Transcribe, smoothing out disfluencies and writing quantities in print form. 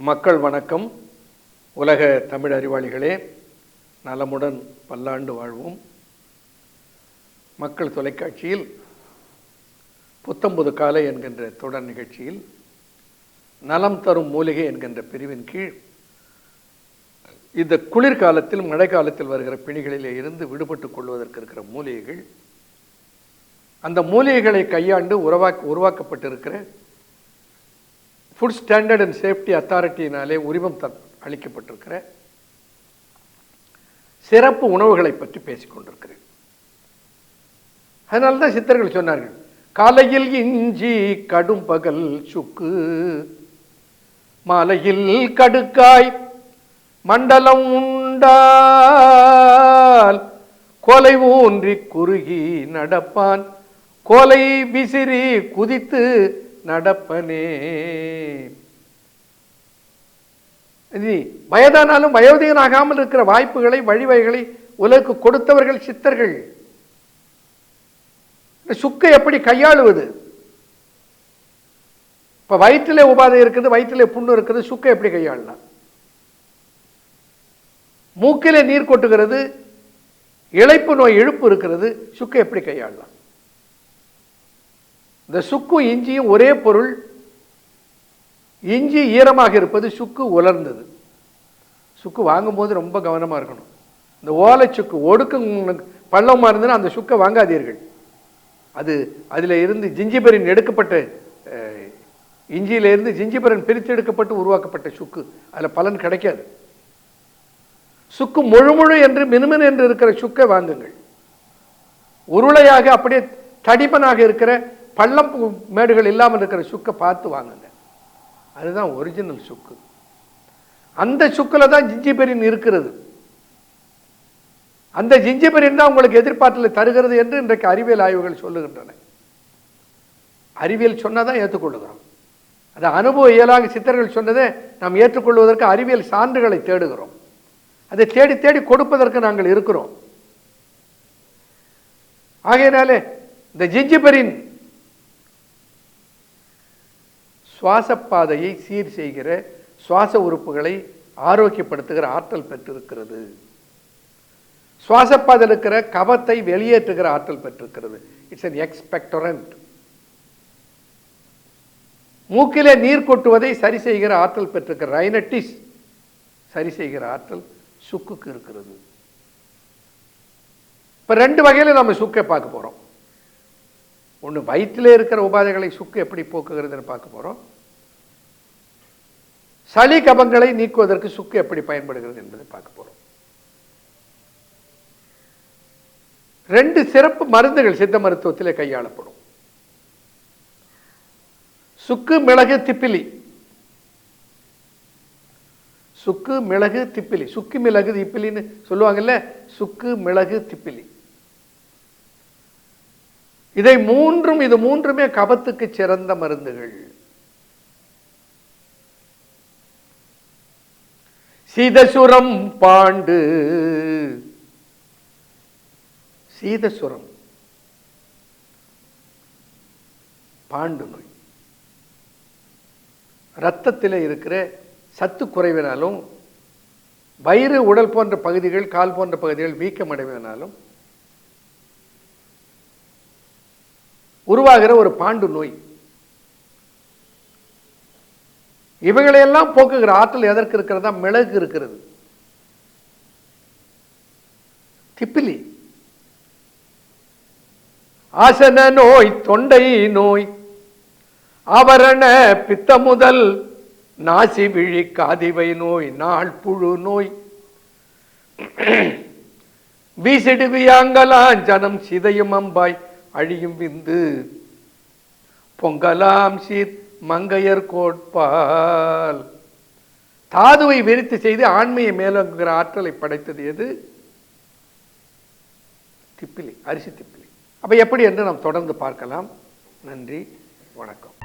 மக்கள் வணக்கம். உலக தமிழ் அறிவாளிகளே, நலமுடன் பல்லாண்டு வாழ்வோம். மக்கள் தொலைக்காட்சியில் புத்தம்புது காலை என்கின்ற தொடர் நிகழ்ச்சியில் நலம் தரும் மூலிகை என்கின்ற பிரிவின் கீழ் இந்த குளிர்காலத்தில் மழை காலத்தில் வருகிற பிணிகளிலே இருந்து விடுபட்டுக் கொள்வதற்கு இருக்கிற மூலிகைகள், அந்த மூலிகைகளை கையாண்டு உருவாக்கப்பட்டிருக்கிற ஃபுட் ஸ்டாண்டர்ட் அண்ட் சேஃப்டி அத்தாரிட்டியினாலே உரிமம் அளிக்கப்பட்டிருக்கிற சிறப்பு உணவுகளை பற்றி பேசிக்கொண்டிருக்கிறேன். அதனால்தான் சித்தர்கள் சொன்னார்கள், காலையில் இஞ்சி கடும் பகல் சுக்கு, மாலையில் கடுக்காய் மண்டலம் உண்டால், கோலை ஊன்றி குறுகி நடப்பான் கோலை விசிறி குதித்து நடப்பனே. வயதானாலும் வயோதிகனாகாமல் இருக்கிற வாய்ப்புகளை வழிவகைகளை உலகுக்கு கொடுத்தவர்கள் சித்தர்கள். சுக்கை எப்படி கையாளுவது? இப்ப வயிற்றிலே உபாதை இருக்குது, வயிற்றிலே புண்ணு இருக்குது, சுக்கை எப்படி கையாளலாம்? மூக்கிலே நீர் கொட்டுகிறது, இளைப்பு நோய் இழுப்பு இருக்கிறது, சுக்கை எப்படி கையாளலாம்? இந்த சுக்கும் இஞ்சியும் ஒரே பொருள். இஞ்சி ஈரமாக இருப்பது, சுக்கு உலர்ந்தது. சுக்கு வாங்கும்போது ரொம்ப கவனமாக இருக்கணும். இந்த ஓலை சுக்கு ஒடுக்கு பள்ளமாக இருந்ததுன்னா அந்த சுக்கை வாங்காதீர்கள். அதில் இருந்து ஜிஞ்சிபரின் எடுக்கப்பட்ட இஞ்சியிலிருந்து ஜிஞ்சிபரன் பிரித்து எடுக்கப்பட்டு உருவாக்கப்பட்ட சுக்கு, அதில் பலன் கிடைக்காது. சுக்கு முழு என்று மினுமினு என்று இருக்கிற சுக்கை வாங்குங்கள். உருளையாக அப்படியே தடிமனாக இருக்கிற பள்ளம் மேடுகள் இல்லாமல் இருக்கிற சுக்கை பார்த்து வாங்குங்க. அதுதான் ஒரிஜினல் சுக்கு. அந்த சுக்கில் தான் ஜிஞ்சிபெரின் இருக்கிறது. அந்த ஜிஞ்சிபெரின் தான் உங்களுக்கு எதிர்பார்த்தலை தருகிறது என்று இன்றைக்கு அறிவியல் ஆய்வுகள் சொல்லுகின்றன. அறிவியல் சொன்னதான் ஏற்றுக்கொள்ளுகிறோம். அது அனுபவ இயலாக சித்தர்கள் சொன்னதை நாம் ஏற்றுக்கொள்வதற்கு அறிவியல் சான்றுகளை தேடுகிறோம். அதை தேடி தேடி கொடுப்பதற்கு நாங்கள் இருக்கிறோம். ஆகையினாலே இந்த ஜிஞ்சிபெரின் சுவாச பாதையை சீர் செய்கிற, சுவாச உறுப்புகளை ஆரோக்கியப்படுத்துகிற ஆற்றல் பெற்றிருக்கிறது. சுவாசப்பாதையில் இருக்கிற கபத்தை வெளியேற்றுகிற ஆற்றல் பெற்றிருக்கிறது. It's an expectorant. மூக்கிலே நீர் கொட்டுவதை சரி செய்கிற ஆற்றல் பெற்றிருக்கிற ரைனட்டிஸ் சரி செய்கிற ஆற்றல் சுக்குக்கு இருக்கிறது. இப்ப ரெண்டு வகையில நம்ம சுக்கை பார்க்க போறோம். ஒன்று, வயிற்றிலே இருக்கிற உபாதைகளை சுக்கு எப்படி போக்குகிறதுன்னு பார்க்க போறோம். சளி கபங்களை நீக்குவதற்கு சுக்கு எப்படி பயன்படுகிறது என்பதை பார்க்க போறோம். ரெண்டு சிறப்பு மருந்துகள் சித்த மருத்துவத்திலே கையாளப்படும். சுக்கு, மிளகு, திப்பிலி. சுக்கு, மிளகு, திப்பிலி. சுக்கு, மிளகு, திப்பிலின்னு சொல்லுவாங்கல்ல. சுக்கு, மிளகு, திப்பிலி. இது மூன்றுமே கபத்துக்கு சிறந்த மருந்துகள். சீதசுரம் பாண்டு. சீதசுரம் பாண்டு நோய், இரத்தத்தில் இருக்கிற சத்து குறைவினாலும், வயிறு, உடல் போன்ற பகுதிகள், கால் போன்ற பகுதிகள் வீக்கமடைவதனாலும் உருவாகிற ஒரு பாண்டு நோய். இவைகளையெல்லாம் போக்குகிற ஆற்றல் எதற்கு இருக்கிறதா? மிளகு இருக்கிறது. திப்பிலி ஆசன நோய், தொண்டை நோய், ஆவரண பித்த முதல் நாசி விழி காதிவை நோய், நாள் புழு நோய், வீசிடு வியாங்கலாஞ்சனம் சிதையும் அம்பாய் அழியும் விந்து, பொங்கலாம் சீர் மங்கையர் கோட்பால். தாதுவை விரித்து செய்து ஆண்மையை மேலோங்குகிற ஆற்றலை படைத்தது எது? திப்பிலி, அரிசி திப்பிலி. அப்ப எப்படி என்று நாம் தொடர்ந்து பார்க்கலாம். நன்றி, வணக்கம்.